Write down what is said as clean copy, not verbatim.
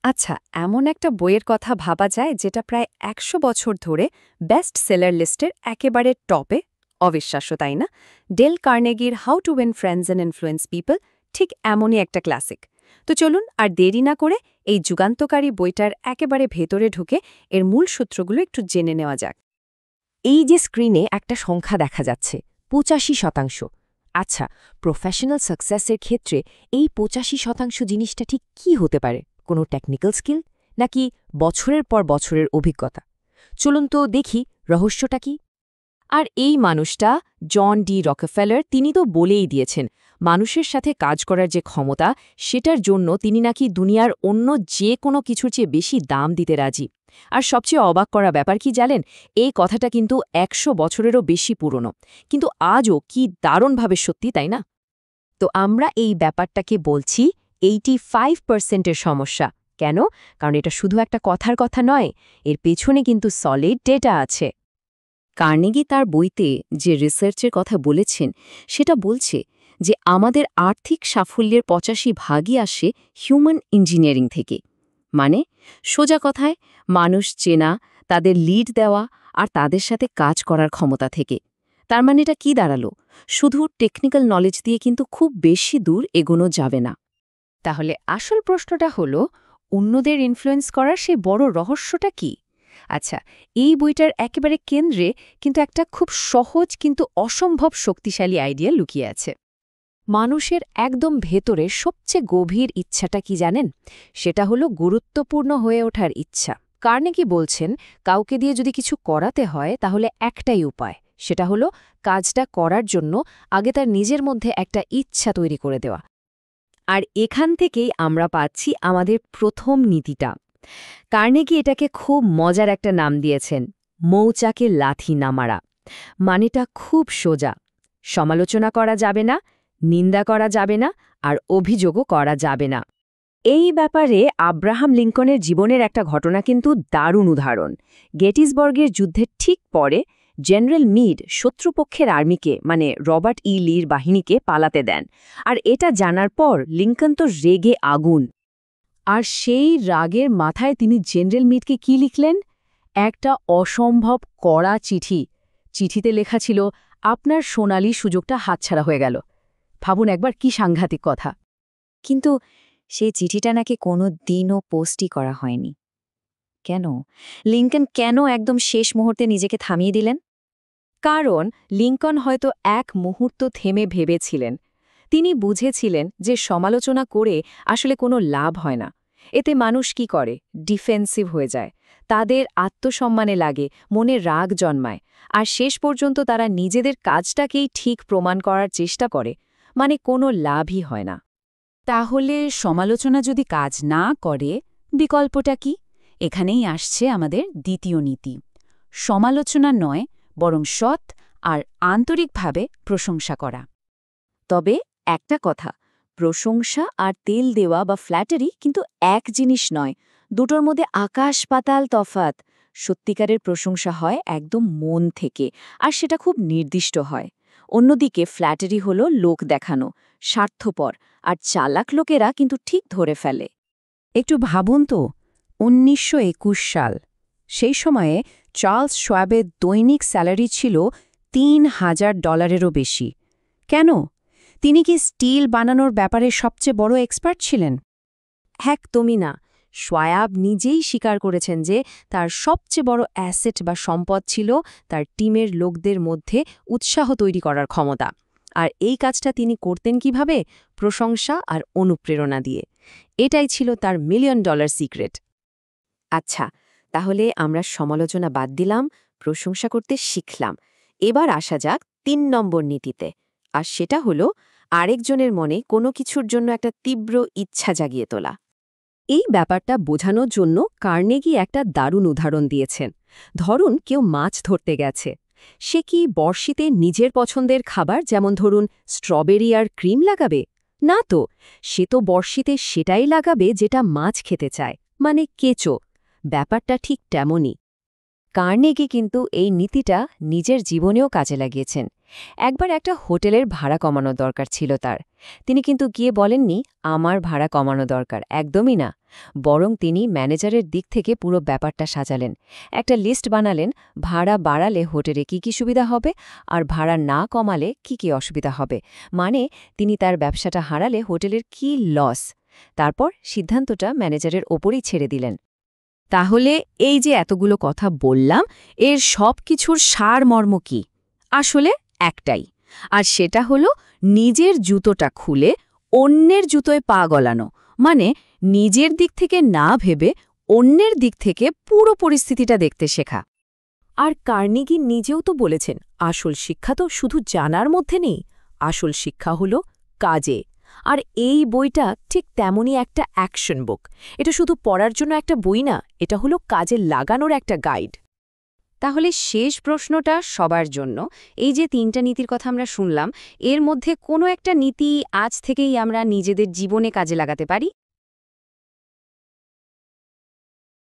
আচ্ছা, এমন একটা বইয়ের কথা ভাবা যায় যেটা প্রায় ১০০ বছর ধরে বেস্ট সেলার লিস্টের একেবারে টপে। অবিশ্বাস্য, তাই না? ডেল কার্নেগির how to win friends and influence people ঠিক এমনই একটা ক্লাসিক। তো চলুন আর দেরি না করে এই যুগান্তকারী বইটার একেবারে ভেতরে ঢুকে এর মূল সূত্রগুলো একটু জেনে নেওয়া যাক। এই যে স্ক্রিনে একটা সংখ্যা দেখা যাচ্ছে ৮৫%। আচ্ছা, প্রফেশনাল সাকসেসের ক্ষেত্রে এই ৮৫% জিনিসটা ঠিক কি হতে পারে? কোনো টেকনিক্যাল স্কিল নাকি বছরের পর বছরের অভিজ্ঞতা? চলুন তো দেখি রহস্যটা কি। আর এই মানুষটা জন ডি রকফেলার, তিনি তো বলেই দিয়েছেন মানুষের সাথে কাজ করার যে ক্ষমতা, সেটার জন্য তিনি নাকি দুনিয়ার অন্য যে কোনো কিছুর চেয়ে বেশি দাম দিতে রাজি। আর সবচেয়ে অবাক করা ব্যাপার কি জানেন? এই কথাটা কিন্তু ১০০ বছরেরও বেশি পুরনো, কিন্তু আজও কি দারুণভাবে সত্যি, তাই না? তো আমরা এই ব্যাপারটাকে বলছি 85%-এর সমস্যা। কেন? কারণ এটা শুধু একটা কথার কথা নয়, এর পেছনে কিন্তু সলিড ডেটা আছে। কার্নেগি তার বইতে যে রিসার্চের কথা বলেছেন সেটা বলছে যে আমাদের আর্থিক সাফল্যের ৮৫% আসে হিউম্যান ইঞ্জিনিয়ারিং থেকে। মানে, সোজা কথায়, মানুষ চেনা, তাদের লিড দেওয়া আর তাদের সাথে কাজ করার ক্ষমতা থেকে। তার মানে এটা কি দাঁড়ালো? শুধু টেকনিক্যাল নলেজ দিয়ে কিন্তু খুব বেশি দূর এগোনো যাবে না। তাহলে আসল প্রশ্নটা হলো, অন্যদের ইনফ্লুয়েন্স করার সেই বড় রহস্যটা কি? আচ্ছা, এই বইটার একেবারে কেন্দ্রে কিন্তু একটা খুব সহজ কিন্তু অসম্ভব শক্তিশালী আইডিয়া লুকিয়ে আছে। মানুষের একদম ভেতরে সবচেয়ে গভীর ইচ্ছাটা কি জানেন? সেটা হলো গুরুত্বপূর্ণ হয়ে ওঠার ইচ্ছা। কার্নেগি বলছেন, কাউকে দিয়ে যদি কিছু করাতে হয় তাহলে একটাই উপায়, সেটা হলো কাজটা করার জন্য আগে তার নিজের মধ্যে একটা ইচ্ছা তৈরি করে দেওয়া। আর এখান থেকেই আমরা পাচ্ছি আমাদের প্রথম নীতিটা। কার্নেগি এটাকে খুব মজার একটা নাম দিয়েছেন, মৌচাকে লাথি না মারা। মানেটা খুব সোজা। সমালোচনা করা যাবে না, নিন্দা করা যাবে না, আর অভিযোগও করা যাবে না। এই ব্যাপারে আব্রাহাম লিঙ্কনের জীবনের একটা ঘটনা কিন্তু দারুণ উদাহরণ। গেটিসবার্গের যুদ্ধের ঠিক পরে জেনারেল মিড শত্রুপক্ষের আর্মিকে, মানে রবার্ট ই লির বাহিনীকে পালাতে দেন। আর এটা জানার পর লিঙ্কন তো রেগে আগুন। আর সেই রাগের মাথায় তিনি জেনারেল মিডকে কি লিখলেন? একটা অসম্ভব কড়া চিঠি। চিঠিতে লেখা ছিল, আপনার সোনালি সুযোগটা হাতছাড়া হয়ে গেল। ভাবুন একবার, কি সাংঘাতিক কথা। কিন্তু সেই চিঠিটা নাকি কোনো দিনও পোস্টই করা হয়নি। কেন? লিংকন কেন একদম শেষ মুহূর্তে নিজেকে থামিয়ে দিলেন? কারণ লিঙ্কন হয়তো এক মুহূর্ত থেমে ভেবেছিলেন। তিনি বুঝেছিলেন যে সমালোচনা করে আসলে কোনো লাভ হয় না। এতে মানুষ কি করে? ডিফেন্সিভ হয়ে যায়। তাদের আত্মসম্মানে লাগে, মনে রাগ জন্মায়, আর শেষ পর্যন্ত তারা নিজেদের কাজটাকেই ঠিক প্রমাণ করার চেষ্টা করে। মানে কোনো লাভই হয় না। তাহলে সমালোচনা যদি কাজ না করে, বিকল্পটা কি? এখানেই আসছে আমাদের দ্বিতীয় নীতি। সমালোচনা নয়, বরং সৎ আর আন্তরিকভাবে প্রশংসা করা। তবে একটা কথা, প্রশংসা আর তেল দেওয়া বা ফ্ল্যাটারি কিন্তু এক জিনিস নয়। দুটোর মধ্যে আকাশ পাতাল তফাত। সত্যিকারের প্রশংসা হয় একদম মন থেকে, আর সেটা খুব নির্দিষ্ট হয়। অন্যদিকে ফ্ল্যাটারি হলো লোক দেখানো, স্বার্থপর, আর চালাক লোকেরা কিন্তু ঠিক ধরে ফেলে। একটু ভাবুন তো, ১৯২১ সাল। সেই সময়ে চার্লস শোয়াবের দৈনিক স্যালারি ছিল $৩,০০০-এরও বেশি। কেন? তিনি কি স্টিল বানানোর ব্যাপারে সবচেয়ে বড় এক্সপার্ট ছিলেন? একদমই না। শোয়াব নিজেই স্বীকার করেছেন যে তার সবচেয়ে বড় অ্যাসেট বা সম্পদ ছিল তার টিমের লোকদের মধ্যে উৎসাহ তৈরি করার ক্ষমতা। আর এই কাজটা তিনি করতেন কিভাবে? প্রশংসা আর অনুপ্রেরণা দিয়ে। এটাই ছিল তার $1,000,000 সিক্রেট। আচ্ছা, তাহলে আমরা সমালোচনা বাদ দিলাম, প্রশংসা করতে শিখলাম। এবার আসা যাক ৩ নম্বর নীতিতে। আর সেটা হলো আরেকজনের মনে কোনো কিছুর জন্য একটা তীব্র ইচ্ছা জাগিয়ে তোলা। এই ব্যাপারটা বোঝানোর জন্য কার্নেগি একটা দারুণ উদাহরণ দিয়েছেন। ধরুন কেউ মাছ ধরতে গেছে। সে কি বড়শিতে নিজের পছন্দের খাবার, যেমন ধরুন স্ট্রবেরি আর ক্রিম লাগাবে? না তো, সে তো বড়শিতে সেটাই লাগাবে যেটা মাছ খেতে চায়, মানে কেঁচো। ব্যাপারটা ঠিক তেমনই। কার্নেগি কিন্তু এই নীতিটা নিজের জীবনেও কাজে লাগিয়েছেন। একবার একটা হোটেলের ভাড়া কমানো দরকার ছিল তার। তিনি কিন্তু গিয়ে বলেননি আমার ভাড়া কমানো দরকার, একদমই না। বরং তিনি ম্যানেজারের দিক থেকে পুরো ব্যাপারটা সাজালেন। একটা লিস্ট বানালেন, ভাড়া বাড়ালে হোটেলে কি সুবিধা হবে আর ভাড়া না কমালে কি অসুবিধা হবে, মানে তিনি তার ব্যবসাটা হারালে হোটেলের কি লস। তারপর সিদ্ধান্তটা ম্যানেজারের ওপরই ছেড়ে দিলেন। তাহলে এই যে এতগুলো কথা বললাম, এর সব কিছুর সারমর্ম কি? আসলে একটাই, আর সেটা হলো নিজের জুতোটা খুলে অন্যের জুতোয় পা গলানো, মানে নিজের দিক থেকে না ভেবে অন্যের দিক থেকে পুরো পরিস্থিতিটা দেখতে শেখা। আর কার্নেগি নিজেও তো বলেছেন, আসল শিক্ষা তো শুধু জানার মধ্যে নেই, আসল শিক্ষা হলো কাজে। আর এই বইটা ঠিক তেমনই একটা অ্যাকশন বুক। এটা শুধু পড়ার জন্য একটা বই না, এটা হলো কাজে লাগানোর একটা গাইড। তাহলে শেষ প্রশ্নটা সবার জন্য, এই যে 3টা নীতির কথা আমরা শুনলাম, এর মধ্যে কোনো একটা নীতি আজ থেকেই আমরা নিজেদের জীবনে কাজে লাগাতে পারি?